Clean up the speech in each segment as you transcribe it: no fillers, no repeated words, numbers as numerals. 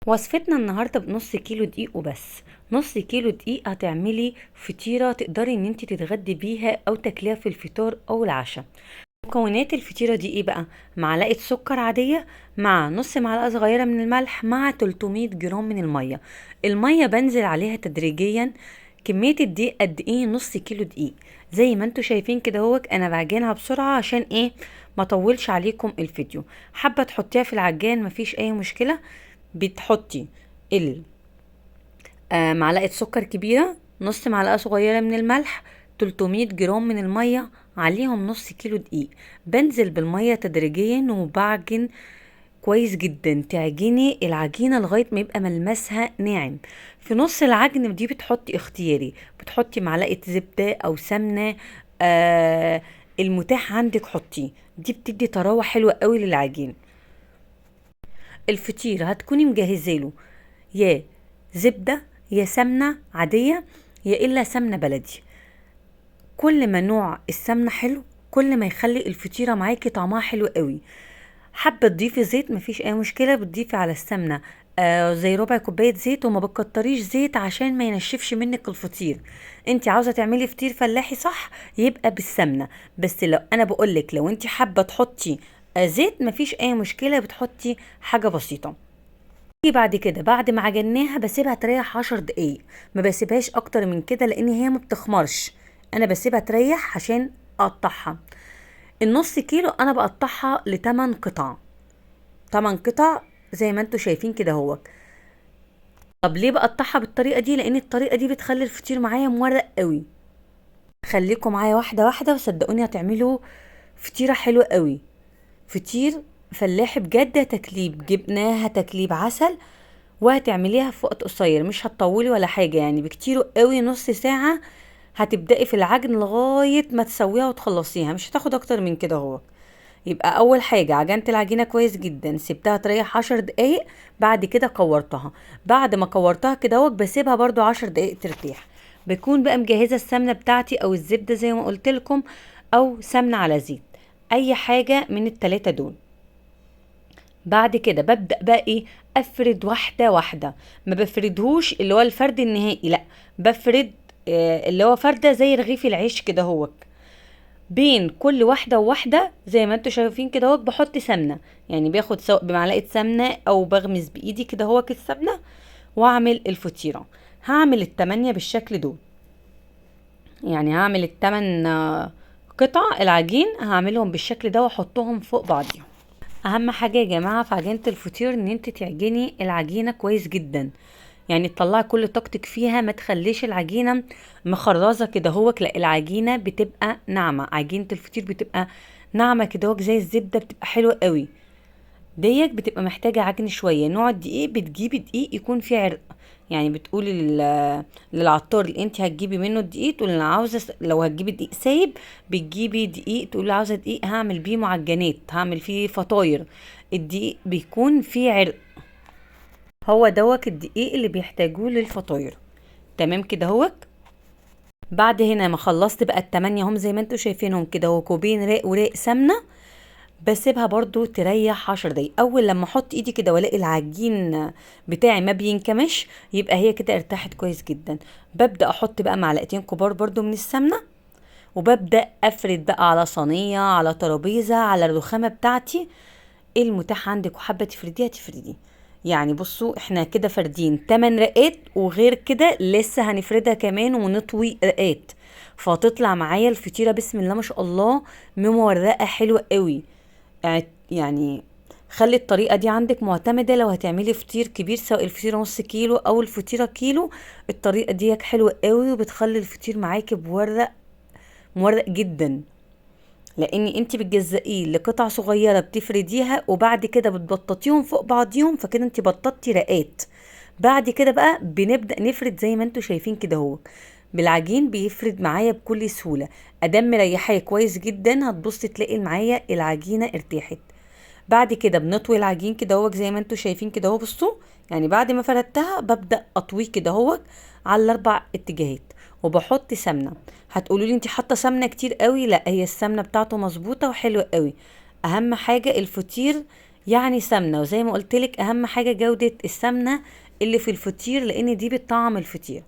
وصفتنا النهارده بنص كيلو دقيق وبس. نص كيلو دقيق هتعملي فطيرة تقدري ان انت تتغدي بيها او تاكليها في الفطار او العشاء. مكونات الفطيرة دي ايه بقى؟ معلقة سكر عادية مع نص معلقة صغيرة من الملح مع 300 جرام من المية. المية بنزل عليها تدريجيا. كمية الدقيق قد ايه؟ نص كيلو دقيق. زي ما انتوا شايفين كده اهوت، انا بعجنها بسرعة عشان ايه؟ ما طولش عليكم الفيديو. حابة تحطيها في العجان مفيش اي مشكلة. بتحطي معلقة سكر كبيرة، نص معلقة صغيرة من الملح، 300 جرام من المية، عليهم نص كيلو دقيق. بنزل بالمية تدريجيا وبعجن كويس جدا. تعجني العجينة لغاية ما يبقى ملمسها ناعم. في نص العجن دي بتحطي اختياري، بتحطي معلقة زبدة او سمنة. آه المتاح عندك حطيه، دي بتدي طراوة حلوة قوي للعجين. الفطير هتكوني مجهزاله يا زبدة يا سمنة عادية يا إلا سمنة بلدي. كل ما نوع السمنة حلو كل ما يخلي الفطيرة معاكي طعمها حلو قوي. حابة تضيفي زيت مفيش أي مشكلة، بتضيفي على السمنة زي ربع كوباية زيت، وما بتكتريش زيت عشان ما ينشفش منك الفطير. انت عاوزة تعملي فطير فلاحي صح يبقى بالسمنة. بس لو انا بقولك لو انت حابة تحطي زيت مفيش اي مشكلة، بتحطي حاجة بسيطة. بعد كده بعد ما عجناها بسيبها تريح 10 دقايق. ما بسيبهاش اكتر من كده لان هي ما بتخمرش. انا بسيبها تريح عشان اقطعها. النص كيلو انا بقطعها ل8 قطع. 8 قطع زي ما انتوا شايفين كده اهو. طب ليه بقطعها بالطريقه دي؟ لان الطريقه دي بتخلي الفطير معايا مورق قوي. خليكم معايا واحده واحده وصدقوني هتعملوا فطيره حلوه قوي. فطير فلاحي بجد. هتكليب جبنه، هتكليب عسل، وهتعمليها في وقت قصير. مش هتطولي ولا حاجة، يعني بكتير قوي نص ساعة هتبدأي في العجن لغاية ما تسويها وتخلصيها. مش هتاخد اكتر من كده اهو. يبقى اول حاجة عجنت العجينة كويس جدا، سبتها تريح 10 دقايق. بعد كده كورتها. بعد ما كورتها كده اهو بسيبها برضو 10 دقايق ترتاح. بكون بقى مجهزة السمنة بتاعتي او الزبدة زي ما قلت لكم، او سمنة على زيت، اي حاجة من التلاتة دول. بعد كده ببدأ بقى ايه؟ افرد واحدة واحدة. ما بفردهوش اللي هو الفرد النهائي، لا، بفرد اللي هو فردة زي رغيف العيش كده هو. بين كل واحدة وواحدة زي ما انتوا شايفين كده هو بحط سمنة. يعني باخد سواء بمعلقة سمنة او بغمز بايدي كده هو السمنة، واعمل الفطيرة. هعمل التمانية بالشكل دول. يعني هعمل التمن قطع العجين، هعملهم بالشكل ده واحطهم فوق بعضهم. اهم حاجه يا جماعه في عجينه الفطير ان انت تعجني العجينه كويس جدا. يعني تطلعي كل طاقتك فيها، ما تخليش العجينه مخرزه كده هوك. لا، العجينه بتبقى ناعمه. عجينه الفطير بتبقى ناعمه كده هوك زي الزبده، بتبقى حلوه قوي. ديك بتبقى محتاجة عجن شوية. نوع الدقيق بتجيبي دقيق يكون فيه عرق. يعني بتقولي للعطار اللي انت هتجيبي منه الدقيق، تقولي انا عاوزة لو هتجيبي دقيق سايب بتجيبي دقيق، تقولي عاوزة دقيق هعمل بيه معجنات، هعمل فيه فطاير. الدقيق بيكون فيه عرق. هو دوت الدقيق اللي بيحتاجوه للفطاير. تمام كده هوك. بعد هنا ما خلصت بقى التمانية هم زي ما انتوا شايفينهم كده هو، كوبين راق وراق سمنة. بسيبها برضو تريح 10 دقايق. اول لما احط ايدي كده والاقي العجين بتاعي ما بينكمش يبقى هي كده ارتاحت كويس جدا. ببدأ احط بقى معلقتين كبار برضو من السمنة، وببدأ افرد بقى على صينية، على ترابيزة، على الرخامة بتاعتي. ايه المتاح عندك وحابة تفرديها تفردي. يعني بصوا احنا كده فردين 8 رقات، وغير كده لسه هنفردها كمان ونطوي رقات. فتطلع معايا الفطيرة بسم الله ما شاء الله مورقة حلوة قوي. يعني خلي الطريقة دي عندك معتمدة لو هتعملي فطير كبير، سواء الفطيرة نص كيلو او الفطيرة كيلو. الطريقة دي حلوة قوي وبتخلي الفطير معاكي مورق جدا. لان انت بتجزئيه لقطع صغيرة بتفرديها، وبعد كده بتبططيهم فوق بعضيهم، فكده انت بططتي رقات. بعد كده بقى بنبدأ نفرد زي ما انتوا شايفين كده اهو. بالعجين بيفرد معايا بكل سهولة. ادام مريحاه كويس جدا هتبص تلاقي معايا العجينة ارتاحت. بعد كده بنطوي العجين كده اهو زي ما انتوا شايفين كده اهو. بصوا يعني بعد ما فردتها ببدأ اطويه كده اهو على الاربع اتجاهات، وبحط سمنة. هتقولوا لي انت حاطه سمنة كتير قوي، لا، هي السمنة بتاعته مظبوطة وحلوة قوي. اهم حاجة الفطير يعني سمنه. وزي ما قلت لك اهم حاجه جوده السمنه اللي في الفطير، لان دي بتطعم الفطير.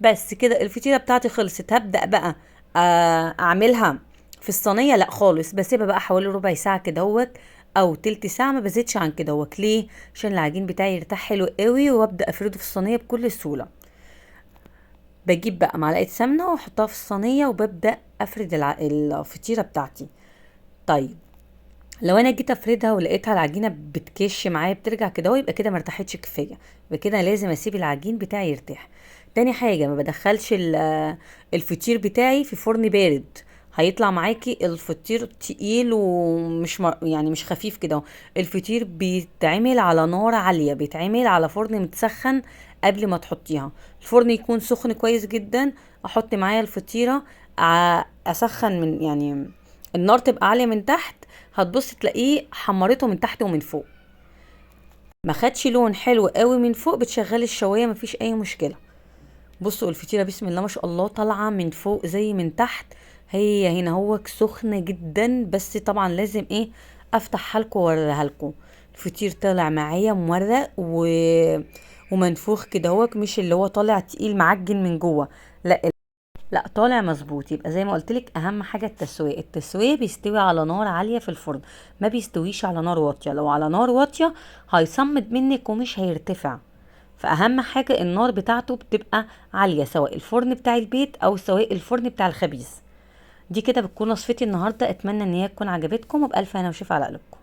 بس كده الفطيره بتاعتي خلصت. هبدا بقى اعملها في الصينيه. لا خالص، بسيبها بقى حوالي ربع ساعه كده اهوت او تلت ساعه، ما بزيدش عن كده اهوت. ليه؟ عشان العجين بتاعي يرتاح حلو قوي، وابدا افرده في الصينيه بكل سهوله. بجيب بقى معلقه سمنه واحطها في الصينيه، وببدا افرد الفطيره بتاعتي. طيب لو انا جيت افردها ولقيتها العجينه بتكش معايا بترجع كده اهو، يبقى كده ما ارتاحتش كفايه، يبقى كده لازم اسيب العجين بتاعي يرتاح. تاني حاجه، ما بدخلش الفطير بتاعي في فرن بارد. هيطلع معاكي الفطير تقيل ومش يعني مش خفيف كده اهو. الفطير بيتعمل على نار عاليه، بيتعمل على فرن متسخن. قبل ما تحطيها الفرن يكون سخن كويس جدا. احط معايا الفطيره، اسخن من يعني النار تبقى عاليه من تحت. هتبص تلاقيه حمرته من تحت ومن فوق. ما خدش لون حلو قوي من فوق، بتشغلي الشوايه مفيش اي مشكله. بصوا الفطيره بسم الله ما شاء الله طالعه من فوق زي من تحت. هي هنا هو سخنه جدا، بس طبعا لازم ايه، افتحها لكم واوريها لكم. الفطير طالع معايا مورق ومنفوخ كده هو، مش اللي هو طالع تقيل معجن من جوه. لا، لا طالع مظبوط. يبقى زي ما قلت لك اهم حاجه التسويه. التسويه بيستوي على نار عاليه في الفرن، ما بيستويش على نار واطيه. لو على نار واطيه هيصمد منك ومش هيرتفع. فاهم حاجه النار بتاعته بتبقى عاليه، سواء الفرن بتاع البيت او سواء الفرن بتاع الخبيز. دي كده بتكون وصفتي النهارده. اتمنى ان هي تكون عجبتكم، وبالف هنا وشفا على قلبكم.